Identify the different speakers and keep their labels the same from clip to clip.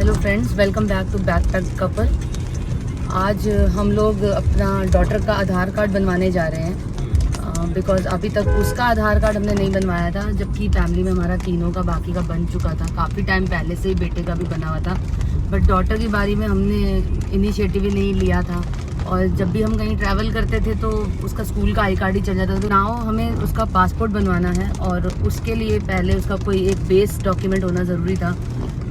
Speaker 1: Hello friends, welcome back to Backpack Couple. आज हम लोग अपना डॉटर का आधार कार्ड बनवाने जा रहे हैं बिकॉज़ अभी तक उसका आधार कार्ड हमने नहीं बनवाया था, जबकि फैमिली में हमारा तीनों का बाकी का बन चुका था। काफ़ी टाइम पहले से ही बेटे का भी बना हुआ था, बट डॉटर की बारी में हमने इनिशिएटिव ही नहीं लिया था। और जब भी हम कहीं ट्रैवल करते थे तो उसका स्कूल का आई कार्ड ही चल जाता था। तो नाउ हमें उसका पासपोर्ट बनवाना है और उसके लिए पहले उसका कोई एक बेस डॉक्यूमेंट होना ज़रूरी था।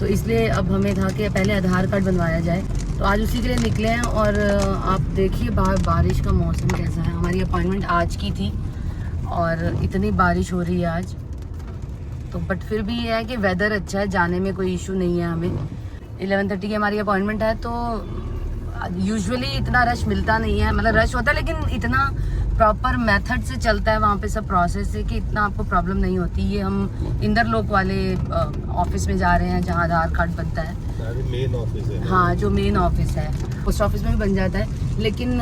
Speaker 1: तो इसलिए अब हमें था कि पहले आधार कार्ड बनवाया जाए। तो आज उसी के लिए निकले हैं। और आप देखिए बाहर बारिश का मौसम कैसा है। हमारी अपॉइंटमेंट आज की थी और इतनी बारिश हो रही है आज तो, बट फिर भी ये है कि वेदर अच्छा है, जाने में कोई इशू नहीं है। हमें 11:30 की हमारी अपॉइंटमेंट है। तो यूजुअली इतना रश मिलता नहीं है, मतलब रश होता है लेकिन इतना प्रॉपर मेथड से चलता है वहाँ पे सब प्रोसेस है कि इतना आपको प्रॉब्लम नहीं होती। ये हम इंदरलोक वाले ऑफिस में जा रहे हैं जहाँ आधार कार्ड बनता है।
Speaker 2: मेन ऑफिस है।
Speaker 1: हाँ, जो मेन ऑफिस है। पोस्ट ऑफिस में भी बन जाता है, लेकिन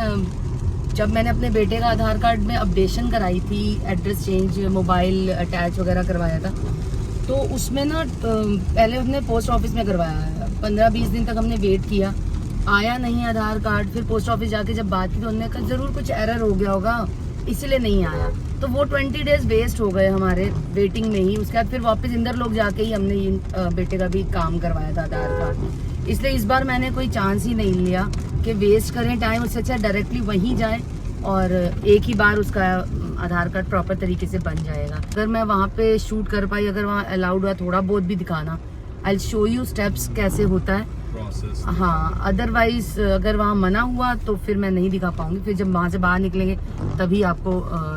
Speaker 1: जब मैंने अपने बेटे का आधार कार्ड में अपडेशन कराई थी, एड्रेस चेंज, मोबाइल अटैच वगैरह करवाया था, तो उसमें ना पहले हमने पोस्ट ऑफिस में करवाया है। 15-20 दिन तक हमने वेट किया, आया नहीं आधार कार्ड। फिर पोस्ट ऑफिस जाके जब बात की तो उन्होंने कहा ज़रूर कुछ एरर हो गया होगा इसलिए नहीं आया। तो वो 20 डेज वेस्ट हो गए हमारे वेटिंग में ही। उसके बाद फिर वापस इंदरलोक जाके ही हमने बेटे का भी काम करवाया था आधार कार्ड। इसलिए इस बार मैंने कोई चांस ही नहीं लिया कि वेस्ट करें टाइम। उससे अच्छा डायरेक्टली वहीं जाए और एक ही बार उसका आधार कार्ड प्रॉपर तरीके से बन जाएगा। अगर मैं वहाँ पे शूट कर पाई, अगर वहाँ अलाउड हुआ थोड़ा बहुत भी दिखाना, आई शो यू स्टेप्स कैसे होता है प्रोसेस। हाँ, अदरवाइज अगर वहाँ मना हुआ तो फिर मैं नहीं दिखा पाऊंगी। फिर जब वहाँ से बाहर निकलेंगे तभी आपको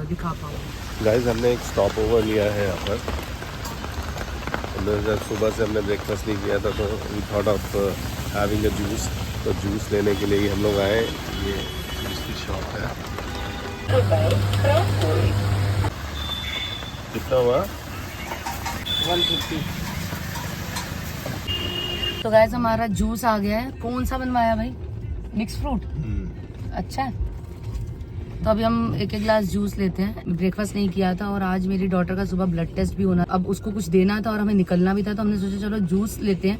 Speaker 1: दिखा पाऊंगी।
Speaker 2: गाइस, हमने एक स्टॉप ओवर लिया है यहाँ पर। जब सुबह से हमने ब्रेकफास्ट नहीं किया था तो we thought of having a juice. तो जूस लेने के लिए ही हम लोग आए। ये जूस की शॉप है। कितना हुआ?
Speaker 1: 150। तो गाइस हमारा जूस आ गया है। कौन सा बनवाया भाई? Mix fruit. अच्छा है। तो अभी हम एक गिलास जूस लेते हैं। ब्रेकफास्ट नहीं किया था और आज मेरी डॉटर का सुबह ब्लड टेस्ट भी होना, अब उसको कुछ देना था और हमें निकलना भी था। तो हमने सोचा चलो जूस लेते हैं,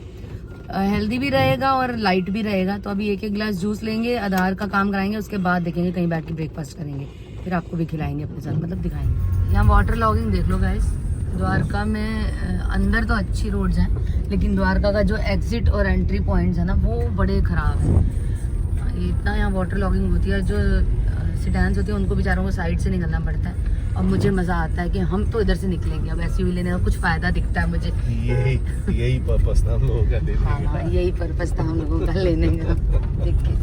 Speaker 1: हेल्दी भी रहेगा और लाइट भी रहेगा। तो अभी एक गिलास जूस लेंगे, आधार का काम कराएंगे, उसके बाद देखेंगे कहीं बैठ के ब्रेकफास्ट करेंगे, फिर आपको भी खिलाएंगे अपने साथ, मतलब दिखाएंगे। यहाँ वाटर लॉगिंग देख लो गाइस। द्वारका में अंदर तो अच्छी रोड्स हैं, लेकिन द्वारका का जो एग्जिट और एंट्री पॉइंट्स है ना वो बड़े ख़राब हैं। इतना यहाँ वाटर लॉगिंग होती है। जो सिडान्स होती है उनको बेचारों को साइड से निकलना पड़ता है और मुझे मज़ा आता है कि हम तो इधर से निकलेंगे। अब ऐसी हुई लेने का कुछ फ़ायदा दिखता है मुझे।
Speaker 2: यही पर्पस था हम लोगों का लेने का।
Speaker 1: हाँ, यही पर्पस था हम लोगों का लेने का। देख के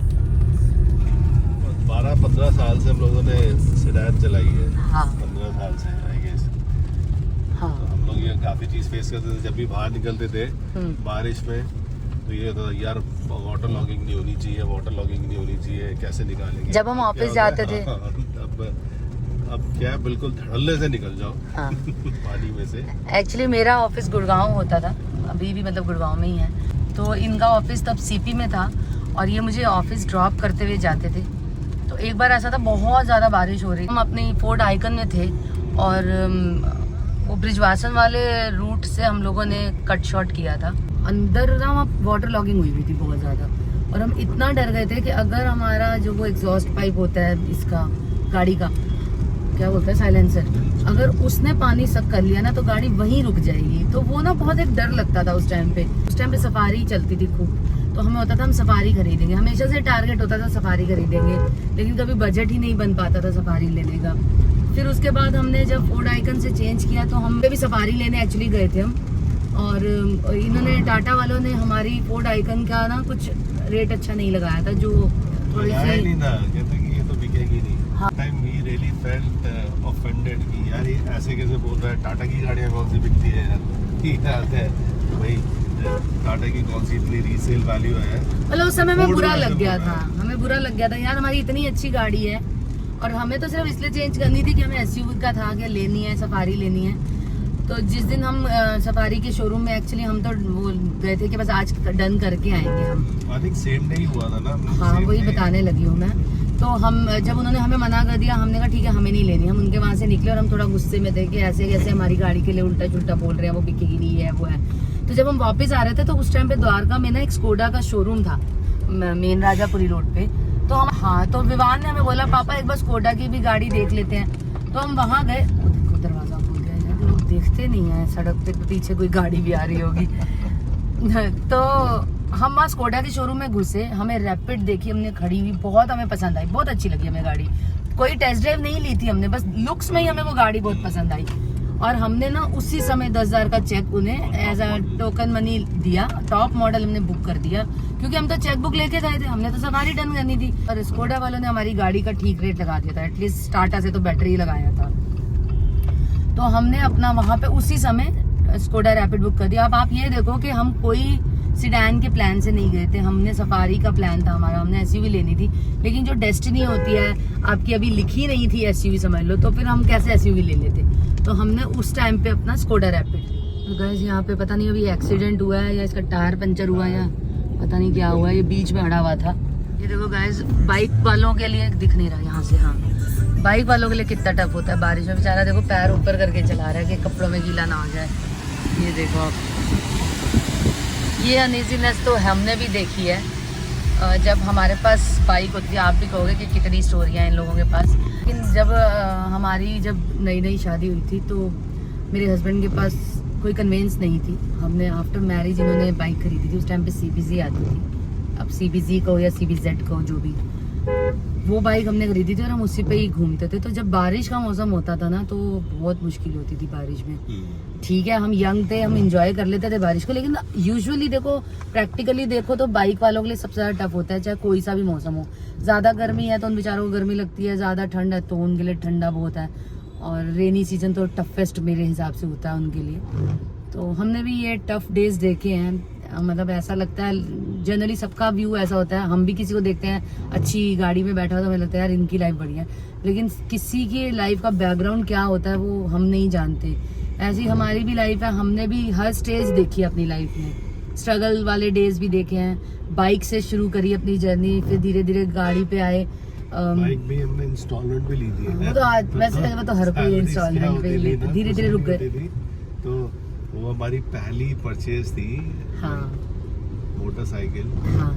Speaker 2: 12-15 साल से हम लोगों ने सिडान चलाई है।
Speaker 1: हाँ,
Speaker 2: 15 साल से आई गेस।
Speaker 1: हाँ।
Speaker 2: हम लोग ये काफ़ी चीज़ फेस करते थे जब भी बाहर निकलते थे बारिश में। तो ये होता था यार वाटर लॉगिंग नहीं होनी चाहिए, वाटर लॉगिंग नहीं होनी चाहिए, कैसे निकालेंगे।
Speaker 1: जब हम ऑफिस जाते थे
Speaker 2: अब क्या बिल्कुल धड़ल्ले से निकल जाओ।
Speaker 1: हाँ।
Speaker 2: पानी में से।
Speaker 1: एक्चुअली मेरा ऑफिस गुड़गांव होता था, अभी भी मतलब गुड़गांव में ही है। तो इनका ऑफिस तब सीपी में था और ये मुझे ऑफिस ड्रॉप करते हुए जाते थे। तो एक बार ऐसा था, बहुत ज़्यादा बारिश हो रही, हम अपनी फोर्ट आइकन में थे और वो ब्रिजवासन वाले रूट से हम लोगों ने कट शॉट किया था। अंदर ना वहाँ वाटर लॉगिंग हुई थी बहुत ज़्यादा और हम इतना डर गए थे कि अगर हमारा जो वो एग्जॉस्ट पाइप होता है इसका गाड़ी का, क्या बोलते हैं, साइलेंसर, अगर उसने पानी सक कर लिया ना तो गाड़ी वहीं रुक जाएगी। तो वो ना बहुत एक डर लगता था उस टाइम पे सफारी चलती थी खूब। तो हमें होता था हम सफारी खरीदेंगे, हमेशा से टारगेट होता था सफारी खरीदेंगे, लेकिन कभी बजट ही नहीं बन पाता था सफारी लेने का। फिर उसके बाद हमने जब फोर्ड आइकन से चेंज किया तो हम पे भी सफारी लेने एक्चुअली गए थे हम। और इन्होंने टाटा वालों ने हमारी फोर्ड आइकन का ना कुछ रेट अच्छा नहीं लगाया था, जो थोड़ी सी
Speaker 2: नहीं था, कहते कि ये तो बिकेगी नहीं।
Speaker 1: हाँ।
Speaker 2: Time we really felt offended कि यार ये ऐसे कैसे बोल रहा है, टाटा की गाड़ियाँ कौन सी बिकती है यार। ठीक है भाई, टाटा की कौन सी इतनी रीसेल वैल्यू है।
Speaker 1: मतलब उस समय में बुरा लग गया था, हमें बुरा लग गया था यार, हमारी इतनी अच्छी गाड़ी है और हमें तो सिर्फ इसलिए चेंज करनी थी कि हमें एसयूवी का था कि लेनी है, सफारी लेनी है। तो जिस दिन हम सफारी के शोरूम में एक्चुअली हम तो वो गए थे कि बस आज डन करके आएंगे हम।
Speaker 2: आई थिंक सेम डे ही हुआ था ना।
Speaker 1: हाँ, वही बताने लगी हूँ मैं। तो हम जब उन्होंने हमें मना कर दिया, हमने कहा ठीक है हमें नहीं लेनी। हम उनके वहाँ से निकले और हम थोड़ा गुस्से में थे कि ऐसे कैसे हमारी गाड़ी के लिए उल्टा चुल्टा बोल रहे हैं, वो बिकेगी नहीं है वो है। तो तो जब हम वापस आ रहे थे तो उस टाइम पे द्वारका में ना एक स्कोडा का शोरूम था मेन राजापुरी रोड पे। तो हम तो विवान ने हमें बोला पापा एक बार स्कोडा की भी गाड़ी देख लेते हैं। तो हम वहाँ गए, देखो दरवाजा खुल गया यार, लोग देखते नहीं है सड़क पे पीछे कोई गाड़ी भी आ रही होगी। तो हम वहाँ स्कोडा के शोरूम में घुसे, हमें रैपिड देखी हमने खड़ी हुई, बहुत हमें पसंद आई, बहुत अच्छी लगी हमें गाड़ी। कोई टेस्ट ड्राइव नहीं ली थी हमने, बस लुक्स में ही हमें वो गाड़ी बहुत पसंद आई। और हमने ना उसी समय 10,000 का चेक उन्हें एज अ टोकन मनी दिया। टॉप मॉडल हमने बुक कर दिया क्योंकि हम तो चेक बुक लेके गए थे, हमने तो सवारी डन करनी थी। और स्कोडा वालों ने हमारी गाड़ी का ठीक रेट लगा दिया था, एटलीस्ट टाटा से तो बैटरी लगाया था। तो हमने अपना वहाँ पे उसी समय स्कोडा रैपिड बुक कर दिया। अब आप ये देखो कि हम कोई सिडैन के प्लान से नहीं गए थे, हमने सफारी का प्लान था हमारा, हमने एसयूवी लेनी थी। लेकिन जो डेस्टिनी होती है आपकी अभी लिखी नहीं थी एसयूवी समझ लो, तो फिर हम कैसे एसयूवी ले लेते। तो हमने उस टाइम पे अपना स्कोडा रैपिड। तो गाइस यहाँ पे पता नहीं अभी एक्सीडेंट हुआ है या इसका टायर पंचर हुआ है या पता नहीं क्या हुआ है, ये बीच में अड़ा हुआ था। ये देखो गाइस बाइक वालों के लिए दिख नहीं रहा यहाँ से, हाँ बाइक वालों के लिए कितना टफ होता है बारिश में। बेचारा देखो पैर ऊपर करके चला रहा है कि कपड़ों में गीला ना हो जाए। ये देखो आप, ये अनईजीनेस तो हमने भी देखी है जब हमारे पास बाइक होती है। आप भी कहोगे कि कितनी स्टोरियाँ हैं इन लोगों के पास। लेकिन जब हमारी जब नई शादी हुई थी तो मेरे हस्बैंड के पास कोई कन्वेंस नहीं थी। हमने आफ्टर मैरिज इन्होंने बाइक खरीदी थी, उस टाइम पे CBZ आती थी, अब CBZ कहो या CBZ कहो जो भी, वो बाइक हमने खरीदी थी और हम उसी पे ही घूमते थे। तो जब बारिश का मौसम होता था ना तो बहुत मुश्किल होती थी बारिश में। ठीक है हम यंग थे, हम एंजॉय कर लेते थे बारिश को, लेकिन यूजुअली देखो प्रैक्टिकली देखो तो बाइक वालों के लिए सबसे ज्यादा टफ होता है, चाहे कोई सा भी मौसम हो। ज्यादा गर्मी है तो उन बेचारों को गर्मी लगती है, ज्यादा ठंड है तो उनके लिए ठंडा बहुत है, और रेनी सीजन तो टफेस्ट मेरे हिसाब से होता है उनके लिए। तो हमने भी ये टफ डेज देखे हैं, मतलब ऐसा लगता है जनरली सबका व्यू ऐसा होता है। हम भी किसी को देखते हैं अच्छी गाड़ी में बैठा हो तो हमें लगता है यार इनकी लाइफ बढ़िया है, लेकिन किसी की लाइफ का बैकग्राउंड क्या होता है वो हम नहीं जानते। ऐसी हमारी भी लाइफ है, हमने भी हर स्टेज देखी है अपनी लाइफ में, स्ट्रगल वाले डेज भी देखे हैं। बाइक से शुरू करी अपनी जर्नी, फिर धीरे धीरे गाड़ी पे आए।
Speaker 2: बाइक भी हमने इंस्टॉलमेंट पे ली थी,
Speaker 1: वो तो आज वैसे वो तो हर कोई इंस्टॉलमेंट पे ही, धीरे धीरे रुक गए।
Speaker 2: तो वो हमारी पहली परचेज थी,
Speaker 1: हाँ
Speaker 2: मोटरसाइकिल।
Speaker 1: हाँ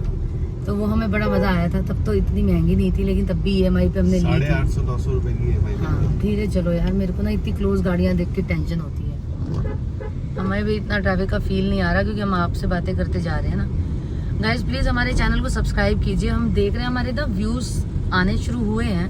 Speaker 1: तो वो हमें बड़ा मजा आया था। तब तो इतनी महंगी नहीं थी लेकिन तब भी EMI पे हमने ली थी।
Speaker 2: 850-900 रुपए की EMI।
Speaker 1: हाँ धीरे चलो यार, मेरे को ना इतनी क्लोज गाड़ियाँ देख के टेंशन होती है। हमें भी इतना ट्रैफिक का फील नहीं आ रहा क्योंकि हम आपसे बातें करते जा रहे हैं ना। गाइस प्लीज हमारे चैनल को सब्सक्राइब कीजिए। हम देख रहे हैं हमारे ना व्यूज आने शुरू हुए हैं,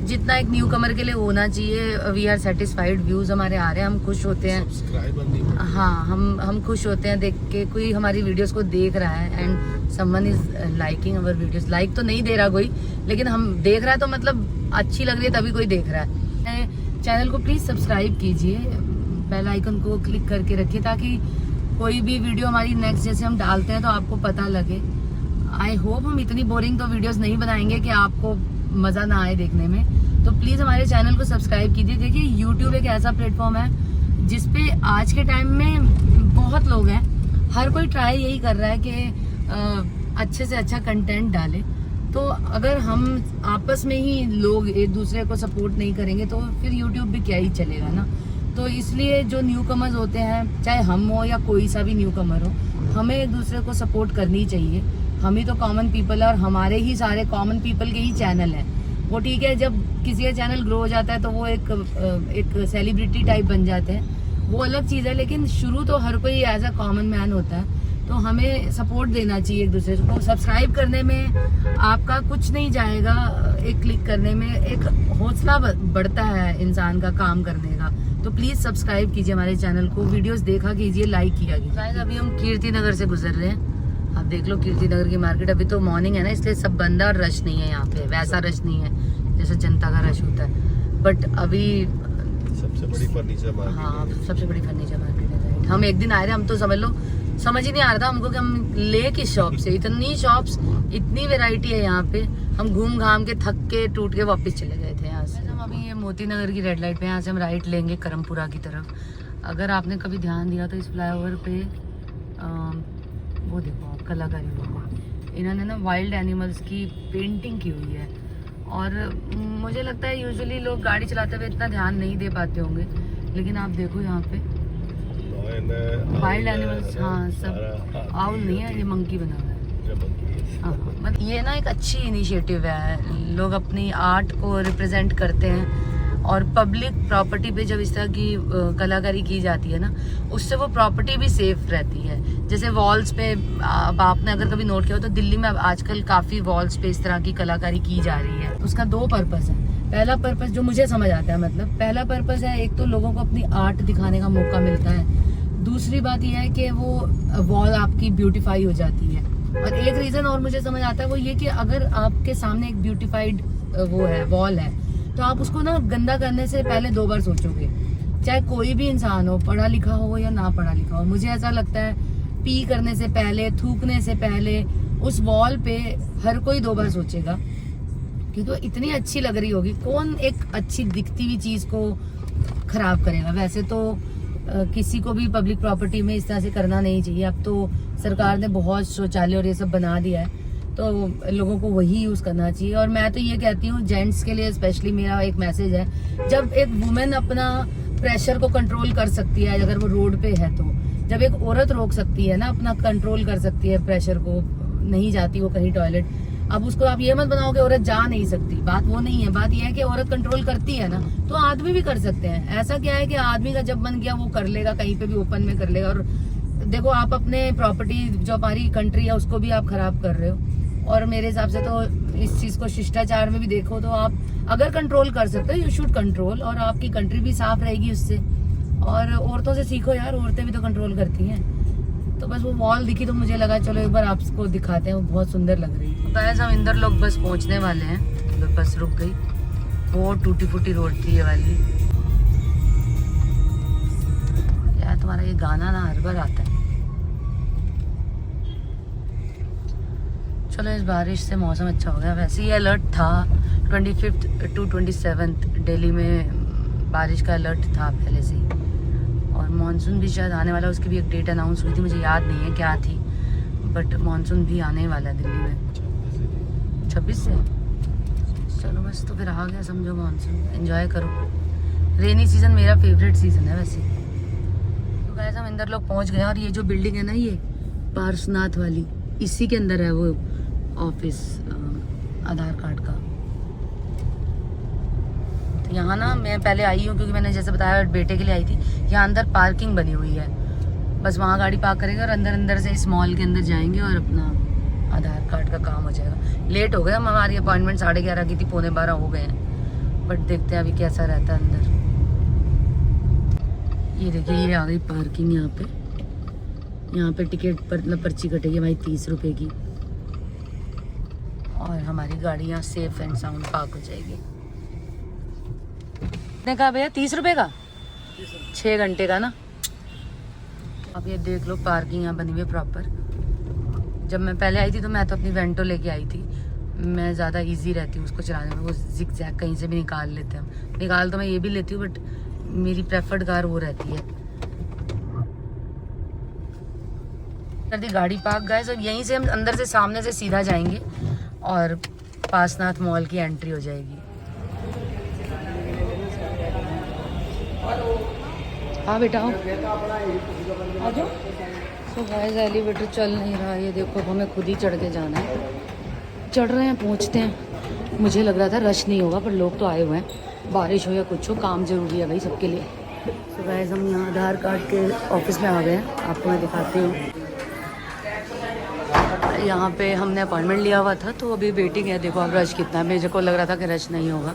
Speaker 1: जितना एक न्यू कमर के लिए होना चाहिए। वी आर सेटिस्फाइड, व्यूज हमारे आ रहे हैं, हम खुश होते हैं।
Speaker 2: सब्सक्राइबर नहीं,
Speaker 1: हाँ हम खुश होते हैं देख के कोई हमारी वीडियोस को देख रहा है and someone is liking our videos. Like तो नहीं दे रहा कोई, लेकिन हम देख रहा है तो मतलब अच्छी लग रही है तभी कोई देख रहा है। चैनल को प्लीज सब्सक्राइब कीजिए, बेल आइकन को क्लिक करके रखिए ताकि कोई भी वीडियो हमारी नेक्स्ट जैसे हम डालते हैं तो आपको पता लगे। आई होप हम इतनी बोरिंग तो वीडियोस नहीं बनाएंगे कि आपको मज़ा ना आए देखने में। तो प्लीज़ हमारे चैनल को सब्सक्राइब कीजिए। देखिए यूट्यूब एक ऐसा प्लेटफॉर्म है जिसपे आज के टाइम में बहुत लोग हैं, हर कोई ट्राई यही कर रहा है कि अच्छे से अच्छा कंटेंट डाले। तो अगर हम आपस में ही लोग एक दूसरे को सपोर्ट नहीं करेंगे तो फिर यूट्यूब भी क्या ही चलेगा ना। तो इसलिए जो न्यू कमर्स होते हैं, चाहे हम हो या कोई सा भी न्यू कमर हो, हमें एक दूसरे को सपोर्ट करनी चाहिए। हम ही तो कॉमन पीपल है और हमारे ही सारे कॉमन पीपल के ही चैनल हैं। वो ठीक है जब किसी का चैनल ग्रो हो जाता है तो वो एक सेलिब्रिटी टाइप बन जाते हैं, वो अलग चीज़ है, लेकिन शुरू तो हर कोई एज अ कॉमन मैन होता है। तो हमें सपोर्ट देना चाहिए एक दूसरे को। सब्सक्राइब करने में आपका कुछ नहीं जाएगा, एक क्लिक करने में एक हौसला बढ़ता है इंसान का काम करने का। तो प्लीज़ सब्सक्राइब कीजिए हमारे चैनल को, वीडियोस देखा कीजिए, लाइक किया कीजिए। शायद अभी हम कीर्ति नगर से गुजर रहे हैं, आप देख लो कीर्ति नगर की मार्केट। अभी तो मॉर्निंग है ना, इसलिए सब बंद है और रश नहीं है यहाँ पे, वैसा रश नहीं है जैसे जनता का रश होता है। बट अभी
Speaker 2: सबसे बड़ी फर्नीचर मार्केट,
Speaker 1: हाँ सबसे बड़ी फर्नीचर मार्केट है। हम एक दिन आए थे, हम तो समझ लो समझ ही नहीं आ रहा था हमको कि हम ले किस शॉप से। इतनी शॉप्स, इतनी वैरायटी है यहाँ पे, हम घूम घाम के थक के टूट के वापस चले गए थे यहाँ से। हम अभी ये मोती नगर की रेड लाइट पे, यहाँ से हम राइट लेंगे करमपुरा की तरफ। अगर आपने कभी ध्यान दिया तो इस फ्लाईओवर पे वो देखो आप कलाकारी हुई, इन्होंने ना वाइल्ड एनिमल्स की पेंटिंग की हुई है। और मुझे लगता है यूजुअली लोग गाड़ी चलाते हुए इतना ध्यान नहीं दे पाते होंगे, लेकिन आप देखो यहाँ पे वाइल्ड एनिमल्स, हाँ सब। आउल नहीं है, ये मंकी बना हुआ है। हाँ, मतलब ये ना एक अच्छी इनिशिएटिव है, लोग अपनी आर्ट को रिप्रेजेंट करते हैं और पब्लिक प्रॉपर्टी पे जब इस तरह की कलाकारी की जाती है ना, उससे वो प्रॉपर्टी भी सेफ रहती है। जैसे वॉल्स पे अब आपने अगर कभी नोट किया हो तो दिल्ली में अब आजकल काफ़ी वॉल्स पे इस तरह की कलाकारी की जा रही है। उसका दो पर्पस है। पहला पर्पस जो मुझे समझ आता है, मतलब पहला पर्पस है, एक तो लोगों को अपनी आर्ट दिखाने का मौका मिलता है। दूसरी बात यह है कि वो वॉल आपकी ब्यूटीफाई हो जाती है। और एक रीज़न और मुझे समझ आता है, वो ये कि अगर आपके सामने एक ब्यूटीफाइड वो है, वॉल है, तो आप उसको ना गंदा करने से पहले 2 बार सोचोगे। चाहे कोई भी इंसान हो, पढ़ा लिखा हो या ना पढ़ा लिखा हो। मुझे ऐसा लगता है पी करने से पहले, थूकने से पहले उस वॉल पे हर कोई 2 बार सोचेगा, क्योंकि वो इतनी अच्छी लग रही होगी। कौन एक अच्छी दिखती हुई चीज़ को खराब करेगा? वैसे तो किसी को भी पब्लिक प्रॉपर्टी में इस तरह से करना नहीं चाहिए। अब तो सरकार ने बहुत शौचालय और ये सब बना दिया है, तो लोगों को वही यूज़ करना चाहिए। और मैं तो ये कहती हूँ जेंट्स के लिए स्पेशली मेरा एक मैसेज है, जब एक वुमेन अपना प्रेशर को कंट्रोल कर सकती है, अगर वो रोड पे है, तो जब एक औरत रोक सकती है ना, अपना कंट्रोल कर सकती है प्रेशर को, नहीं जाती वो कहीं टॉयलेट। अब उसको आप ये मत बनाओ कि औरत जा नहीं सकती, बात वो नहीं है। बात यह है कि औरत कंट्रोल करती है ना, तो आदमी भी कर सकते हैं। ऐसा क्या है कि आदमी का जब मन किया वो कर लेगा, कहीं पे भी ओपन में कर लेगा। और देखो, आप अपने प्रॉपर्टी जो हमारी कंट्री है उसको भी आप खराब कर रहे हो। और मेरे हिसाब से तो इस चीज़ को शिष्टाचार में भी देखो तो आप अगर कंट्रोल कर सकते हो, यू शुड कंट्रोल, और आपकी कंट्री भी साफ रहेगी उससे। और औरतों से सीखो यार, औरतें भी तो कंट्रोल करती हैं। तो बस वो वॉल दिखी तो मुझे लगा चलो एक बार आपको दिखाते हैं, वो बहुत सुंदर लग रही है। गाइस, हम इंदर लोग बस पहुंचने वाले हैं, बस रुक गई। वो टूटी फूटी रोड थी ये वाली। यार तुम्हारा ये गाना ना हर बार आता है। चलो, इस बारिश से मौसम अच्छा हो गया। वैसे ही अलर्ट था 25 to 27 दिल्ली में बारिश का अलर्ट था पहले से ही। और मानसून भी शायद आने वाला, उसकी भी एक डेट अनाउंस हुई थी, मुझे याद नहीं है क्या थी, बट मानसून भी आने वाला है दिल्ली में 26 से। चलो बस, तो फिर आ गया समझो मानसून, एंजॉय करो। रेनी सीज़न मेरा फेवरेट सीज़न है वैसे। तो गाइस, हम इंदर लोग पहुंच गए। और ये जो बिल्डिंग है ना, ये पार्श्वनाथ वाली, इसी के अंदर है वो ऑफिस आधार कार्ड का। तो यहाँ ना मैं पहले आई हूँ क्योंकि मैंने जैसे बताया बेटे के लिए आई थी। यहाँ अंदर पार्किंग बनी हुई है, बस वहाँ गाड़ी पार्क करेंगे और अंदर से इस मॉल के अंदर जाएंगे और अपना आधार कार्ड का काम हो जाएगा। लेट हो गए हम, हमारी अपॉइंटमेंट 11:30 की थी, 11:45 हो गए हैं। बट देखते हैं अभी कैसा रहता है अंदर। ये देखिए, ये आ गई पार्किंग। यहाँ पे टिकट पर मतलब पर्ची कटेगी भाई 30 रुपए की, और हमारी गाड़ी यहाँ सेफ एंड साउंड पार्क हो जाएगी। ने कहा भैया 30 रुपए का, 6 घंटे का ना। अब ये देख लो, पार्किंग यहाँ बनी हुई है प्रॉपर। जब मैं पहले आई थी तो मैं तो अपनी वेंटो लेके आई थी। मैं ज़्यादा इजी रहती हूँ उसको चलाने में, वो जिग जैग कहीं से भी निकाल लेते हैं। निकाल तो मैं ये भी लेती हूँ, बट मेरी प्रेफर्ड कार वो रहती है। कर दी गाड़ी पार्क गाइस, और यहीं से हम अंदर से सामने से सीधा जाएंगे और पार्श्वनाथ मॉल की एंट्री हो जाएगी। हाँ बेटा, आ जाओ। तो गाइस, एलिवेटर चल नहीं रहा, ये देखो, हमें खुद ही चढ़ के जाना है। चढ़ रहे हैं, पहुंचते हैं। मुझे लग रहा था रश नहीं होगा, पर लोग तो आए हुए हैं। बारिश हो या कुछ हो, काम जरूरी है भाई सबके लिए। तो गाइस, हम यहाँ आधार कार्ड के ऑफिस में आ गए हैं, आपको मैं दिखाती हूँ। यहाँ पे हमने अपॉइंटमेंट लिया हुआ था, तो अभी वेटिंग है। देखो अब रश कितना है, मुझे को लग रहा था कि रश नहीं होगा,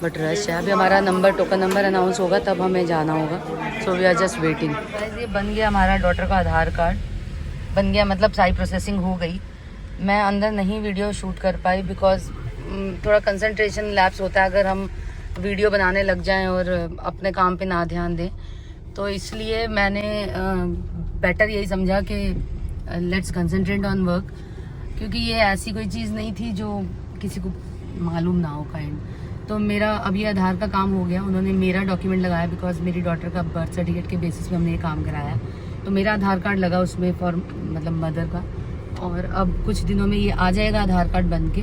Speaker 1: बट रश है। अभी हमारा टोकन नंबर अनाउंस होगा तब हमें जाना होगा। So we are just waiting. ये बन गया हमारा डॉटर का आधार कार्ड, बन गया, मतलब सारी प्रोसेसिंग हो गई। मैं अंदर नहीं वीडियो शूट कर पाई बिकॉज थोड़ा कंसंट्रेशन लैप्स होता है अगर हम वीडियो बनाने लग जाएं और अपने काम पे ना ध्यान दें। तो इसलिए मैंने बेटर यही समझा कि लेट्स कंसंट्रेट ऑन वर्क, क्योंकि ये ऐसी कोई चीज़ नहीं थी जो किसी को मालूम ना हो काइंड। तो मेरा अभी आधार का काम हो गया, उन्होंने मेरा डॉक्यूमेंट लगाया बिकॉज मेरी डॉटर का बर्थ सर्टिफिकेट के बेसिस पे हमने ये काम कराया। तो मेरा आधार कार्ड लगा उसमें फॉर मतलब मदर का, और अब कुछ दिनों में ये आ जाएगा आधार कार्ड बन के।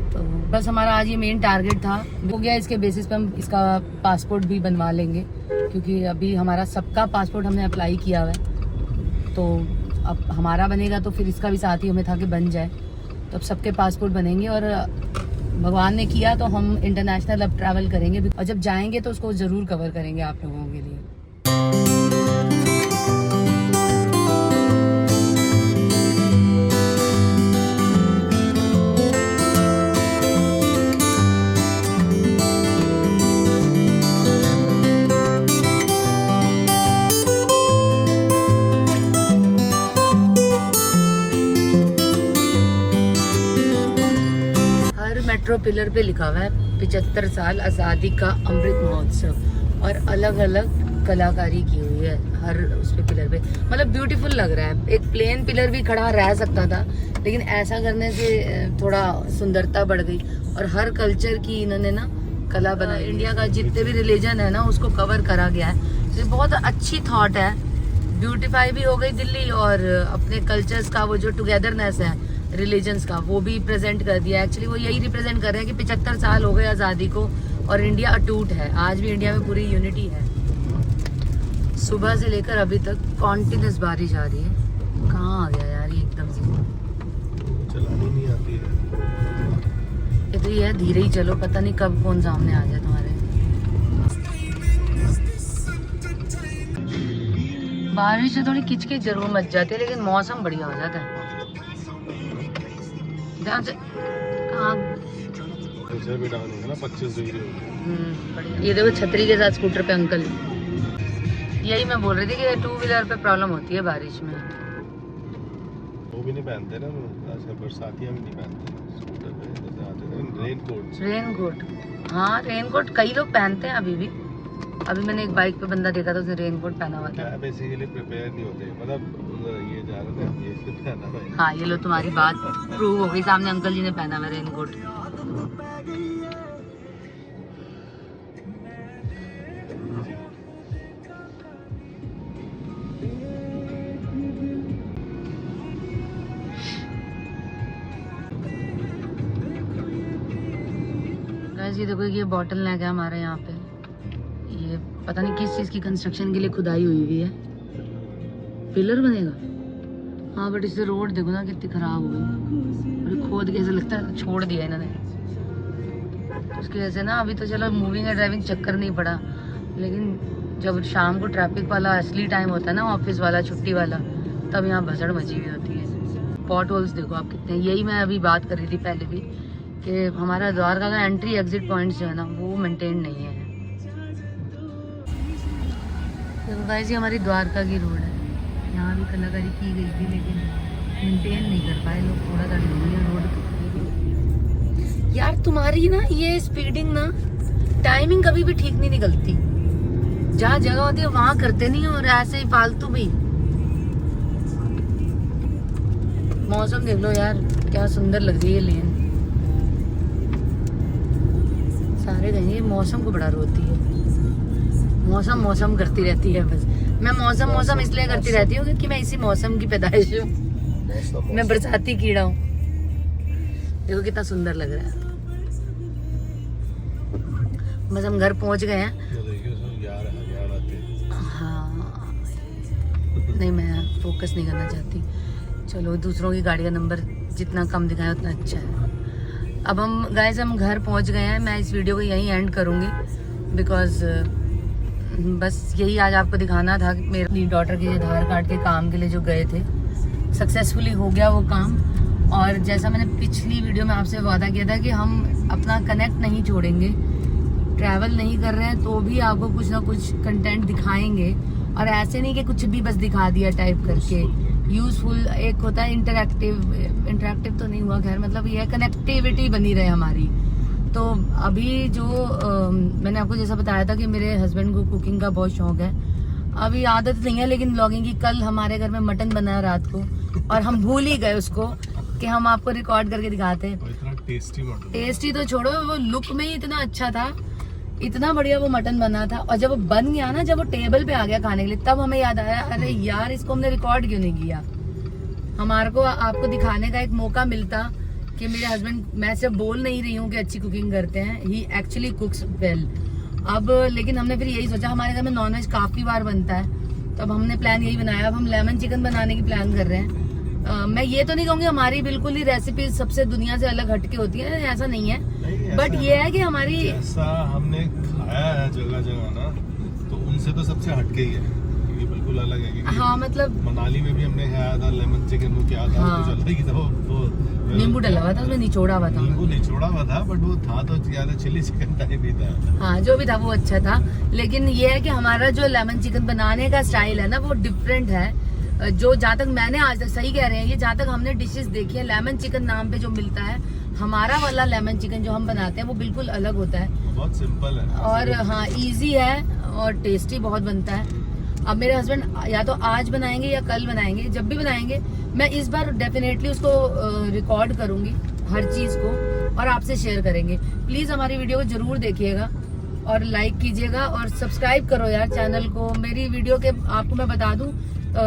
Speaker 1: तो बस हमारा आज ये मेन टारगेट था, हो गया। इसके बेसिस पे हम इसका पासपोर्ट भी बनवा लेंगे क्योंकि अभी हमारा सबका पासपोर्ट हमने अप्लाई किया हुआ है, तो अब हमारा बनेगा तो फिर इसका भी साथ ही हमें था कि बन जाए, तो अब सबके पासपोर्ट बनेंगे और भगवान ने किया तो हम इंटरनेशनल अब ट्रैवल करेंगे, और जब जाएंगे तो उसको ज़रूर कवर करेंगे आप लोगों के लिए। मेट्रो पिलर पे लिखा हुआ है 75 साल आज़ादी का अमृत महोत्सव, और अलग अलग कलाकारी की हुई है हर उस पे पिलर पे, मतलब ब्यूटीफुल लग रहा है। एक प्लेन पिलर भी खड़ा रह सकता था, लेकिन ऐसा करने से थोड़ा सुंदरता बढ़ गई, और हर कल्चर की इन्होंने ना कला बनाई। इंडिया का जितने भी रिलीजन है ना उसको कवर करा गया है, तो बहुत अच्छी थॉट है। ब्यूटीफाई भी हो गई दिल्ली, और अपने कल्चर्स का वो जो टुगेदरनेस है रिलीजन्स का वो भी प्रेजेंट कर दिया। एक्चुअली वो यही रिप्रेजेंट कर रहे हैं कि 75 साल हो गए आज़ादी को और इंडिया अटूट है, आज भी इंडिया में पूरी यूनिटी है। सुबह से लेकर अभी तक कॉन्टिन्यूस बारिश आ रही है। कहाँ आ गया यार ये एकदम से,
Speaker 2: चलानी नहीं आती है।
Speaker 1: इधर ही है, धीरे ही चलो, पता नहीं कब कौन सामने आ जाए तुम्हारे। बारिश से थोड़ी किचकिच जरूर मच जाती है, लेकिन मौसम बढ़िया हो जाता है। ध्यान से
Speaker 2: प्रेशर भी डाउन होगा ना, 25 डिग्री हो।
Speaker 1: ये देखो छतरी के साथ स्कूटर पे अंकल, यही मैं बोल रही थी कि टू व्हीलर पे प्रॉब्लम होती है बारिश में।
Speaker 2: वो भी नहीं पहनते ना, आजकल बरसातियां भी नहीं पहनते स्कूटर पे, जैसे आते हैं रेनकोट।
Speaker 1: रेनकोट, हाँ रेनकोट कई लोग पहनते हैं अभी भी। अभी मैंने एक बाइक पे बंदा देखा था, उसने रेनकोट पहना हुआ था।
Speaker 2: बेसिकली प्रिपेयर नहीं होते, मतलब ये जा रहे थे ये से पहना है।
Speaker 1: हाँ ये लो तुम्हारी बात प्रूव हो गई, सामने अंकल जी ने पहना हुआ रेनकोट। ये देखो ये बॉटल नेक है हमारे यहाँ पे, ये पता नहीं किस चीज़ की कंस्ट्रक्शन के लिए खुदाई हुई हुई है। पिलर बनेगा, हाँ बट इससे रोड देखो ना कितनी खराब हो गई, और खोद के ऐसा लगता है छोड़ दिया इन्होंने। उसकी वजह से ना अभी तो चलो मूविंग एंड ड्राइविंग चक्कर नहीं पड़ा, लेकिन जब शाम को ट्रैफिक वाला असली टाइम होता है ना, ऑफिस वाला छुट्टी वाला, तब यहाँ भसड़ मची हुई होती है। पॉट होल्स देखो आप कितने, यही मैं अभी बात कर रही थी पहले भी कि हमारा द्वारका का एंट्री एग्जिट पॉइंट्स जो है ना वो मेंटेन नहीं है। तो गाइस ये हमारी द्वारका की रोड है, यहाँ भी कलाकारी की गई थी लेकिन मेंटेन नहीं कर पाए लोग, थोड़ा सा रोड। यार तुम्हारी ना ये स्पीडिंग ना, टाइमिंग कभी भी ठीक नहीं निकलती, जहाँ जगह होती है वहां करते नहीं, और ऐसे ही फालतू भी। मौसम देख लो यार क्या सुंदर लग रही है लेन, सारे कहेंगे मौसम को बड़ा रोती है, मौसम मौसम करती रहती है। बस मैं मौसम मौसम इसलिए करती रहती हूँ क्योंकि मैं इसी मौसम की पैदाइश हूँ, मैं बरसाती कीड़ा हूँ। देखो कितना सुंदर लग रहा है। बस हम घर पहुँच गए हैं। हाँ नहीं मैं फोकस नहीं करना चाहती, चलो दूसरों की गाड़ी का नंबर जितना कम दिखाए उतना अच्छा है। अब हम गाइस हम घर पहुंच गए हैं, मैं इस वीडियो को यहीं एंड करूंगी बिकॉज बस यही आज आपको दिखाना था कि मेरी डॉटर के आधार कार्ड के काम के लिए जो गए थे सक्सेसफुली हो गया वो काम। और जैसा मैंने पिछली वीडियो में आपसे वादा किया था कि हम अपना कनेक्ट नहीं छोड़ेंगे, ट्रैवल नहीं कर रहे हैं तो भी आपको कुछ ना कुछ कंटेंट दिखाएंगे, और ऐसे नहीं कि कुछ भी बस दिखा दिया टाइप करके। यूजफुल एक होता है इंटरेक्टिव तो नहीं हुआ खैर, मतलब ये कनेक्टिविटी बनी रहे हमारी। तो अभी जो मैंने आपको जैसा बताया था कि मेरे हस्बैंड को कुकिंग का बहुत शौक है, अभी आदत नहीं है लेकिन ब्लॉगिंग की। कल हमारे घर में मटन बना रात को और हम भूल ही गए उसको कि हम आपको रिकॉर्ड करके दिखाते हैं। टेस्टी तो छोड़ो, वो लुक में ही इतना अच्छा था, इतना बढ़िया वो मटन बना था। और जब वो बन गया ना, जब वो टेबल पे आ गया खाने के लिए, तब हमें याद आया अरे यार इसको हमने रिकॉर्ड क्यों नहीं किया। हमारे को आपको दिखाने का एक मौका मिलता कि मेरे हस्बैंड, मैं सिर्फ बोल नहीं रही हूँ कि अच्छी कुकिंग करते हैं, ही एक्चुअली कुक्स वेल। अब लेकिन हमने फिर यही सोचा, हमारे घर में नॉनवेज काफी बार बनता है, तो अब हमने प्लान यही बनाया। अब हम लेमन चिकन बनाने की प्लान कर रहे हैं। मैं ये तो नहीं कहूँगी हमारी बिल्कुल ही रेसिपी सबसे दुनिया से अलग हटके होती है, ऐसा नहीं है, बट ये है कि हमारी
Speaker 2: ऐसा हमने खाया है जगह जगह ना, तो उनसे तो सबसे हटके ही है, ये बिल्कुल अलग है। क्योंकि
Speaker 1: हाँ मतलब
Speaker 2: मनाली में भी हमने खाया था लेमन चिकन, वो क्या था,
Speaker 1: हाँ।
Speaker 2: कुछ अलग ही था वो
Speaker 1: नींबू डला हुआ था, उसमें निचोड़ा हुआ था।
Speaker 2: नींबू निचोड़ा हुआ था, बट वो था तो ज्यादा चिली चिकन टाइप ही था।
Speaker 1: हाँ जो भी था वो अच्छा था, लेकिन ये है कि हमारा जो लेमन चिकन बनाने का स्टाइल है ना वो डिफरेंट है। जो जहाँ तक मैंने आज तक, सही कह रहे हैं ये, जहाँ तक हमने डिशेस देखी है लेमन चिकन नाम पे जो मिलता है, हमारा वाला लेमन चिकन जो हम बनाते हैं वो बिल्कुल अलग होता है,
Speaker 2: बहुत सिंपल है
Speaker 1: और हाँ इजी है और टेस्टी बहुत बनता है। अब मेरे हस्बैंड या तो आज बनाएंगे या कल बनाएंगे, जब भी बनाएंगे मैं इस बार डेफिनेटली उसको रिकॉर्ड करूंगी हर चीज को, और आपसे शेयर करेंगे। प्लीज हमारी वीडियो को जरूर देखिएगा और लाइक कीजिएगा और सब्सक्राइब करो यार चैनल को। मेरी वीडियो के आपको मैं बता दूं,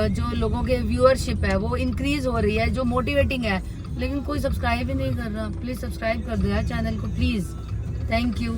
Speaker 1: जो लोगों के व्यूअरशिप है वो इंक्रीज हो रही है, जो मोटिवेटिंग है, लेकिन कोई सब्सक्राइब ही नहीं कर रहा। प्लीज सब्सक्राइब कर दो यार चैनल को, प्लीज। Thank you.